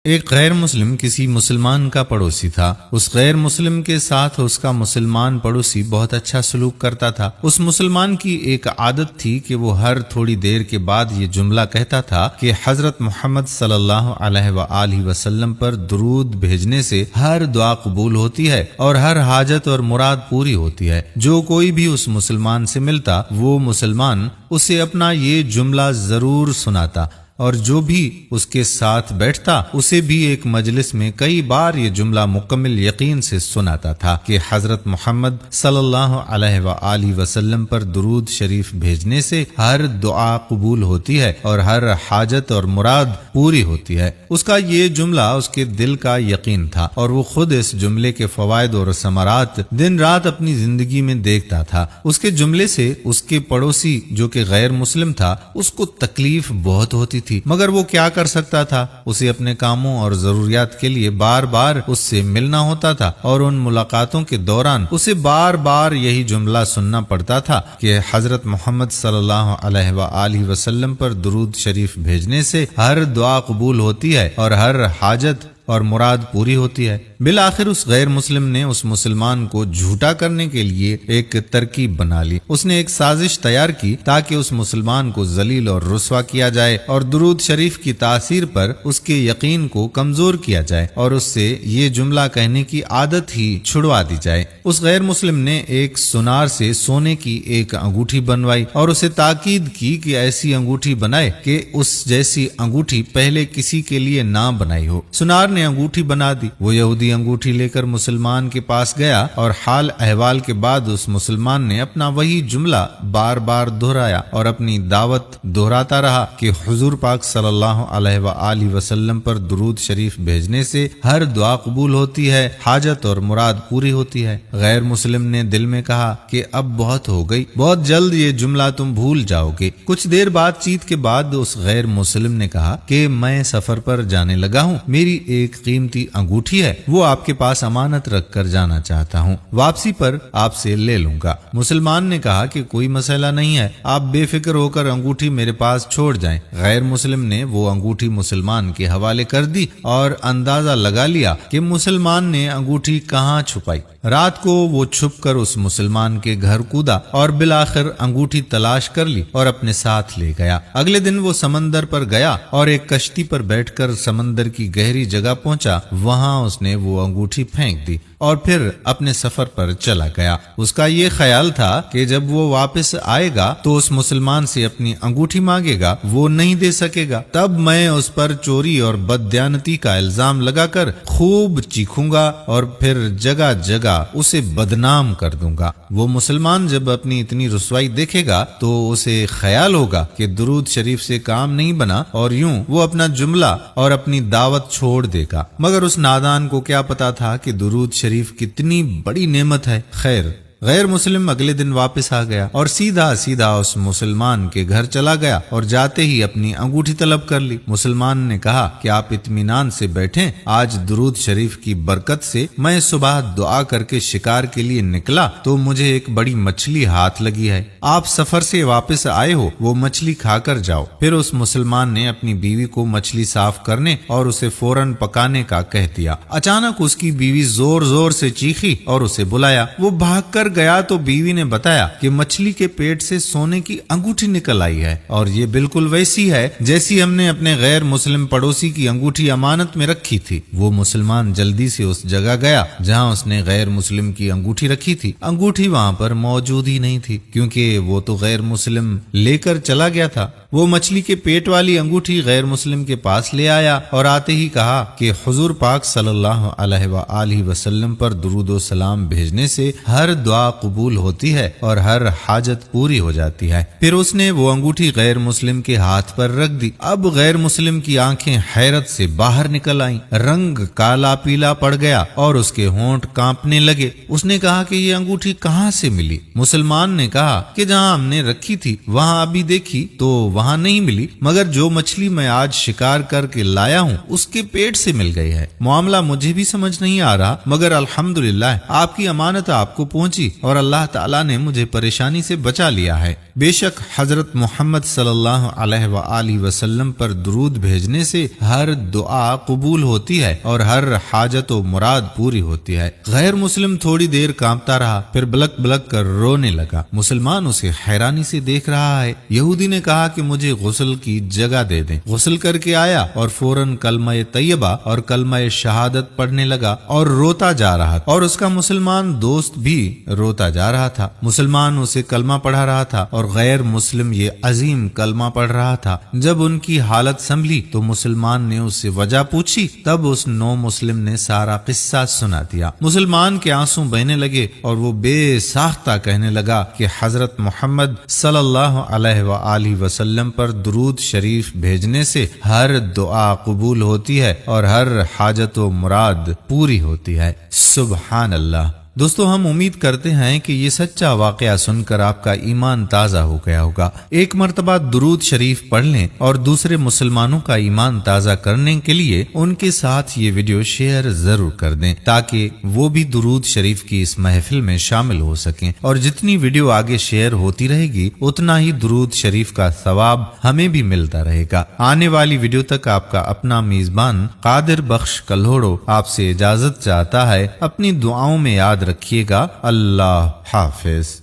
ایک غیر مسلم کسی مسلمان کا پڑوسی تھا۔ اس غیر مسلم کے ساتھ اس کا مسلمان پڑوسی بہت اچھا سلوک کرتا تھا۔ اس مسلمان کی ایک عادت تھی کہ وہ ہر تھوڑی دیر کے بعد یہ جملہ کہتا تھا کہ حضرت محمد صلی اللہ علیہ وآلہ وسلم پر درود بھیجنے سے ہر دعا قبول ہوتی ہے اور ہر حاجت اور مراد پوری ہوتی ہے۔ جو کوئی بھی اس مسلمان سے ملتا وہ مسلمان اسے اپنا یہ جملہ ضرور سناتا، اور جو بھی اس کے ساتھ بیٹھتا اسے بھی ایک مجلس میں کئی بار یہ جملہ مکمل یقین سے سناتا تھا کہ حضرت محمد صلی اللہ علیہ وآلہ وسلم پر درود شریف بھیجنے سے ہر دعا قبول ہوتی ہے اور ہر حاجت اور مراد پوری ہوتی ہے۔ اس کا یہ جملہ اس کے دل کا یقین تھا اور وہ خود اس جملے کے فوائد اور ثمرات دن رات اپنی زندگی میں دیکھتا تھا۔ اس کے جملے سے اس کے پڑوسی جو کہ غیر مسلم تھا اس کو تکلیف بہت ہوتی تھی، مگر وہ کیا کر سکتا تھا؟ اسے اپنے کاموں اور ضروریات کے لیے بار بار اس سے ملنا ہوتا تھا، اور ان ملاقاتوں کے دوران اسے بار بار یہی جملہ سننا پڑتا تھا کہ حضرت محمد صلی اللہ علیہ وآلہ وسلم پر درود شریف بھیجنے سے ہر دعا قبول ہوتی ہے اور ہر حاجت اور مراد پوری ہوتی ہے۔ بالآخر اس غیر مسلم نے اس مسلمان کو جھوٹا کرنے کے لیے ایک ترکیب بنا لی۔ اس نے ایک سازش تیار کی تاکہ اس مسلمان کو ذلیل اور رسوا کیا جائے اور درود شریف کی تاثیر پر اس کے یقین کو کمزور کیا جائے اور اس سے یہ جملہ کہنے کی عادت ہی چھڑوا دی جائے۔ اس غیر مسلم نے ایک سونار سے سونے کی ایک انگوٹھی بنوائی اور اسے تاکید کی کہ ایسی انگوٹھی بنائے کہ اس جیسی انگوٹھی پہلے کسی کے لیے نہ بنائی ہو۔ سونار نے انگوٹھی بنا دی۔ وہ یہودی انگوٹھی لے کر مسلمان کے پاس گیا اور حال احوال کے بعد اس مسلمان نے اپنا وہی جملہ بار بار دہرایا اور اپنی دعوت دہراتا رہا کہ حضور پاک صلی اللہ علیہ وآلہ وسلم پر درود شریف بھیجنے سے ہر دعا قبول ہوتی ہے، حاجت اور مراد پوری ہوتی ہے۔ غیر مسلم نے دل میں کہا کہ اب بہت ہو گئی، بہت جلد یہ جملہ تم بھول جاؤ گے۔ کچھ دیر بات چیت کے بعد اس غیر مسلم نے کہا کہ میں سفر پر جانے لگا ہوں، میری ایک قیمتی انگوٹھی ہے، وہ آپ کے پاس امانت رکھ کر جانا چاہتا ہوں، واپسی پر آپ سے لے لوں گا۔ مسلمان نے کہا کہ کوئی مسئلہ نہیں ہے، آپ بے فکر ہو کر انگوٹھی میرے پاس چھوڑ جائیں۔ غیر مسلم نے وہ انگوٹھی مسلمان کے حوالے کر دی اور اندازہ لگا لیا کہ مسلمان نے انگوٹھی کہاں چھپائی۔ رات کو وہ چھپ کر اس مسلمان کے گھر کودا اور بالآخر انگوٹھی تلاش کر لی اور اپنے ساتھ لے گیا۔ اگلے دن وہ سمندر پر گیا اور ایک کشتی پر بیٹھ کر سمندر کی گہری جگہ پہنچا۔ وہاں اس نے وہ انگوٹھی پھینک دی اور پھر اپنے سفر پر چلا گیا۔ اس کا یہ خیال تھا کہ جب وہ واپس آئے گا تو اس مسلمان سے اپنی انگوٹھی مانگے گا، وہ نہیں دے سکے گا، تب میں اس پر چوری اور بددیانتی کا الزام لگا کر خوب چیخوں گا اور پھر جگہ جگہ اسے بدنام کر دوں گا۔ وہ مسلمان جب اپنی اتنی رسوائی دیکھے گا تو اسے خیال ہوگا کہ درود شریف سے کام نہیں بنا اور یوں وہ اپنا جملہ اور اپنی دعوت چھوڑ دے گا۔ مگر اس نادان کو کیا پتا تھا کہ درود شریف کتنی بڑی نعمت ہے۔ خیر، غیر مسلم اگلے دن واپس آ گیا اور سیدھا اس مسلمان کے گھر چلا گیا اور جاتے ہی اپنی انگوٹھی طلب کر لی۔ مسلمان نے کہا کہ آپ اطمینان سے بیٹھیں، آج درود شریف کی برکت سے میں صبح دعا کر کے شکار کے لیے نکلا تو مجھے ایک بڑی مچھلی ہاتھ لگی ہے، آپ سفر سے واپس آئے ہو، وہ مچھلی کھا کر جاؤ۔ پھر اس مسلمان نے اپنی بیوی کو مچھلی صاف کرنے اور اسے فوراً پکانے کا کہہ دیا۔ اچانک اس کی بیوی زور زور سے چیخی اور اسے بلایا۔ وہ بھاگ کر گیا تو بیوی نے بتایا کہ مچھلی کے پیٹ سے سونے کی انگوٹھی نکل آئی ہے اور یہ بالکل ویسی ہے جیسی ہم نے اپنے غیر مسلم پڑوسی کی انگوٹھی امانت میں رکھی تھی۔ وہ مسلمان جلدی سے اس جگہ گیا جہاں اس نے غیر مسلم کی انگوٹھی رکھی تھی۔ انگوٹھی وہاں پر موجود ہی نہیں تھی کیونکہ وہ تو غیر مسلم لے کر چلا گیا تھا۔ وہ مچھلی کے پیٹ والی انگوٹھی غیر مسلم کے پاس لے آیا اور آتے ہی کہا کہ حضور پاک صلی اللہ علیہ وآلہ وسلم پر درود و سلام بھیجنے سے ہر دعا قبول ہوتی ہے اور ہر حاجت پوری ہو جاتی ہے۔ پھر اس نے وہ انگوٹھی غیر مسلم کے ہاتھ پر رکھ دی۔ اب غیر مسلم کی آنکھیں حیرت سے باہر نکل آئیں، رنگ کالا پیلا پڑ گیا اور اس کے ہونٹ کانپنے لگے۔ اس نے کہا کہ یہ انگوٹھی کہاں سے ملی؟ مسلمان نے کہا کہ جہاں ہم نے رکھی تھی وہاں ابھی دیکھی تو وہاں نہیں ملی، مگر جو مچھلی میں آج شکار کر کے لایا ہوں اس کے پیٹ سے مل گئی ہے۔ معاملہ مجھے بھی سمجھ نہیں آ رہا، مگر الحمدللہ آپ کی امانت آپ کو پہنچی اور اللہ تعالیٰ نے مجھے پریشانی سے بچا لیا ہے۔ بے شک حضرت محمد صلی اللہ علیہ وآلہ وسلم پر درود بھیجنے سے ہر دعا قبول ہوتی ہے اور ہر حاجت و مراد پوری ہوتی ہے۔ غیر مسلم تھوڑی دیر کانپتا رہا، پھر بلک بلک کر رونے لگا۔ مسلمان اسے حیرانی سے دیکھ رہا ہے۔ یہودی نے کہا کہ مجھے غسل کی جگہ دے دیں۔ غسل کر کے آیا اور فوراً کلمہ طیبہ اور کلمہ شہادت پڑھنے لگا اور روتا جا رہا تھا، اور اس کا مسلمان دوست بھی روتا جا رہا تھا۔ مسلمان اسے کلمہ پڑھا رہا تھا اور غیر مسلم یہ عظیم کلمہ پڑھ رہا تھا۔ جب ان کی حالت سنبھلی تو مسلمان نے اس سے وجہ پوچھی، تب اس نو مسلم نے سارا قصہ سنا دیا۔ مسلمان کے آنسو بہنے لگے اور وہ بے ساختہ کہنے لگا کہ حضرت محمد صلی اللہ علیہ وآلہ وسلم پر درود شریف بھیجنے سے ہر دعا قبول ہوتی ہے اور ہر حاجت و مراد پوری ہوتی ہے۔ سبحان اللہ۔ دوستو، ہم امید کرتے ہیں کہ یہ سچا واقعہ سن کر آپ کا ایمان تازہ ہو گیا ہوگا۔ ایک مرتبہ درود شریف پڑھ لیں اور دوسرے مسلمانوں کا ایمان تازہ کرنے کے لیے ان کے ساتھ یہ ویڈیو شیئر ضرور کر دیں تاکہ وہ بھی درود شریف کی اس محفل میں شامل ہو سکیں، اور جتنی ویڈیو آگے شیئر ہوتی رہے گی اتنا ہی درود شریف کا ثواب ہمیں بھی ملتا رہے گا۔ آنے والی ویڈیو تک آپ کا اپنا میزبان قادر بخش کلہوڑو آپ سے اجازت چاہتا ہے۔ اپنی دعاؤں میں یاد رکھیے گا۔ اللہ حافظ۔